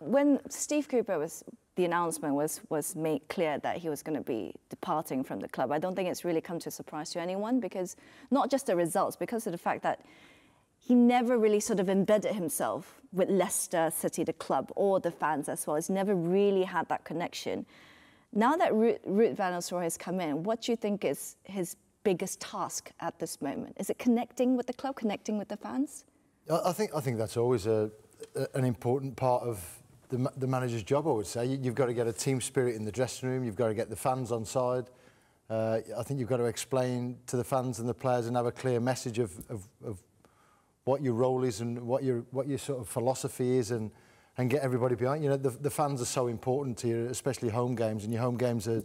when Steve Cooper the announcement was made clear that he was going to be departing from the club, I don't think it's really come to a surprise to anyone, because not just the results, because of the fact that he never really sort of embedded himself with Leicester City, the club, or the fans as well. He's never really had that connection. Now that Ruud van Nistelrooy has come in, what do you think is his biggest task at this moment? Is it connecting with the club, connecting with the fans? I think that's always an important part of the manager's job, I would say. You've got to get a team spirit in the dressing room. You've got to get the fans on side. I think you've got to explain to the fans and the players and have a clear message of what your role is and what your sort of philosophy is, and get everybody behind. You know, the fans are so important to you, especially home games, and your home games are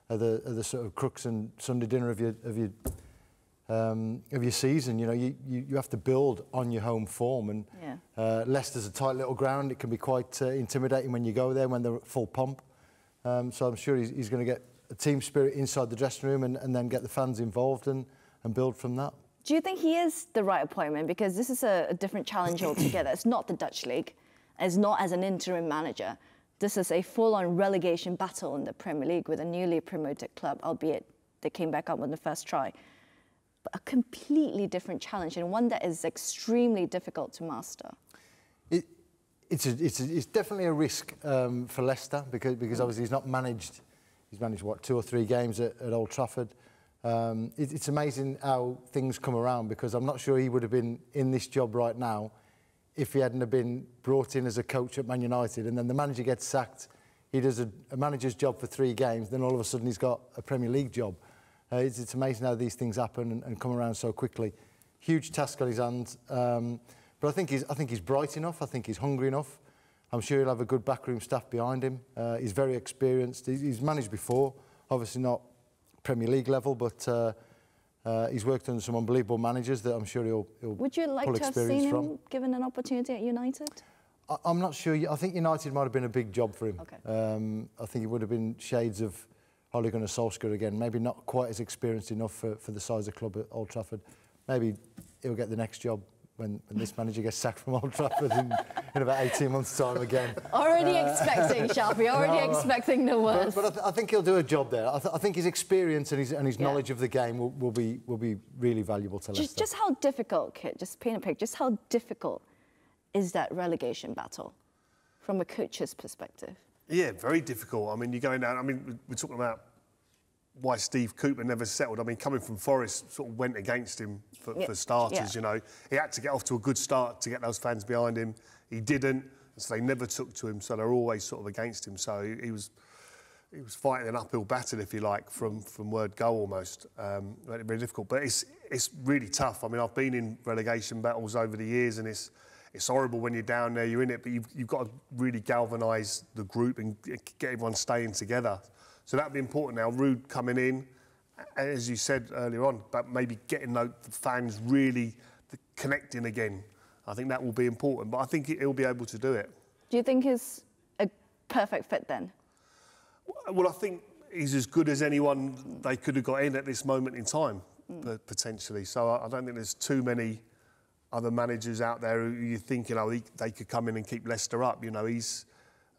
the sort of crux and Sunday dinner of your season. You know, you have to build on your home form, and Leicester's a tight little ground. It can be quite intimidating when you go there when they're at full pump. So I'm sure he's going to get a team spirit inside the dressing room, and then get the fans involved and build from that. Do you think he is the right appointment? Because this is a different challenge altogether. It's not the Dutch League. It's not as an interim manager. This is a full-on relegation battle in the Premier League with a newly promoted club, albeit they came back up on the first try. But a completely different challenge, and one that is extremely difficult to master. It's definitely a risk for Leicester, because obviously he's managed what, 2 or 3 games at Old Trafford. It's amazing how things come around, because I'm not sure he would have been in this job right now if he hadn't have been brought in as a coach at Man United, and then the manager gets sacked. He does a manager's job for 3 games, then all of a sudden he's got a Premier League job. It's amazing how these things happen and come around so quickly. Huge task on his hands, but I think he's bright enough. I think he's hungry enough. I'm sure he'll have a good backroom staff behind him. He's very experienced. He's managed before, obviously not Premier League level, but he's worked under some unbelievable managers that I'm sure he'll Would you like to have seen him given an opportunity at United? I'm not sure. I think United might have been a big job for him. Okay. I think it would have been shades of Ole Gunnar Solskjaer again. Maybe not quite as experienced enough for the size of club at Old Trafford. Maybe he'll get the next job when this manager gets sacked from Old Trafford in about 18 months' time again. Already expecting, Sharpie, already expecting the worst. But I think he'll do a job there. I think his experience and his knowledge of the game will be really valuable to Leicester. Just how difficult, Kit, just paint a picture, just how difficult is that relegation battle from a coach's perspective? Yeah, very difficult. I mean, you're going down, I mean, we're talking about why Steve Cooper never settled. I mean, coming from Forest sort of went against him for starters, you know. He had to get off to a good start to get those fans behind him. He didn't, so they never took to him, so they're always sort of against him. So he was fighting an uphill battle, if you like, from word go almost. Very difficult, but it's really tough. I mean, I've been in relegation battles over the years, and it's horrible when you're down there, you're in it, but you've got to really galvanise the group and get everyone staying together. So that'd be important now. Ruud coming in, as you said earlier on, but maybe getting the fans really connecting again. I think that will be important, but I think he'll be able to do it. Do you think he's a perfect fit then? Well, I think he's as good as anyone they could have got in at this moment in time, potentially. So I don't think there's too many other managers out there who you're thinking, oh, they could come in and keep Leicester up. You know, he's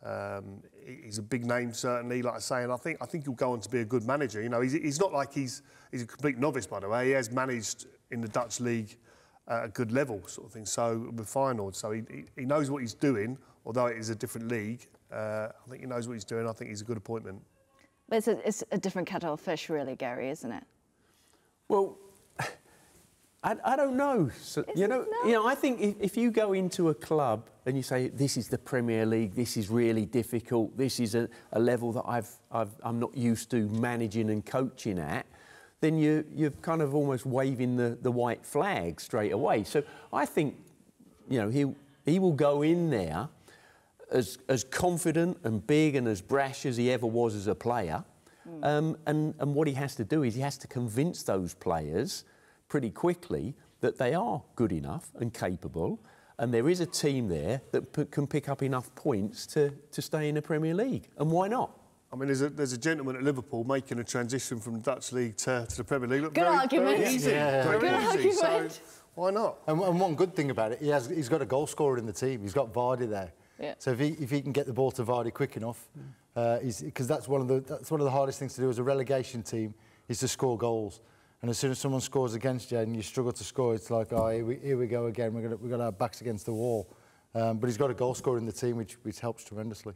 a big name, certainly, like I say, and I think he'll go on to be a good manager. You know, he's not like he's a complete novice, by the way. He has managed in the Dutch league at a good level, sort of thing. So with Feyenoord, so he knows what he's doing, although it is a different league. I think he knows what he's doing. I think he's a good appointment. But it's a different kettle of fish, really, Gary, isn't it? Well, I don't know. So, you know, I think if you go into a club and you say, this is the Premier League, this is really difficult, this is a level that I'm not used to managing and coaching at, then you're kind of almost waving the white flag straight away. So I think, you know, he will go in there as confident and big and as brash as he ever was as a player. And what he has to do is he has to convince those players pretty quickly that they are good enough and capable, and there is a team there that can pick up enough points to stay in the Premier League. And why not? I mean, there's a gentleman at Liverpool making a transition from the Dutch League to the Premier League. Look, good argument. Very easy. Yeah. Good argument. So why not? And one good thing about it, he's got a goal scorer in the team. He's got Vardy there. Yeah. So if he can get the ball to Vardy quick enough, because that's one of the hardest things to do as a relegation team, is to score goals. And as soon as someone scores against you and you struggle to score, it's like, oh, here we go again. We've got our backs against the wall. But he's got a goal scorer in the team, which helps tremendously.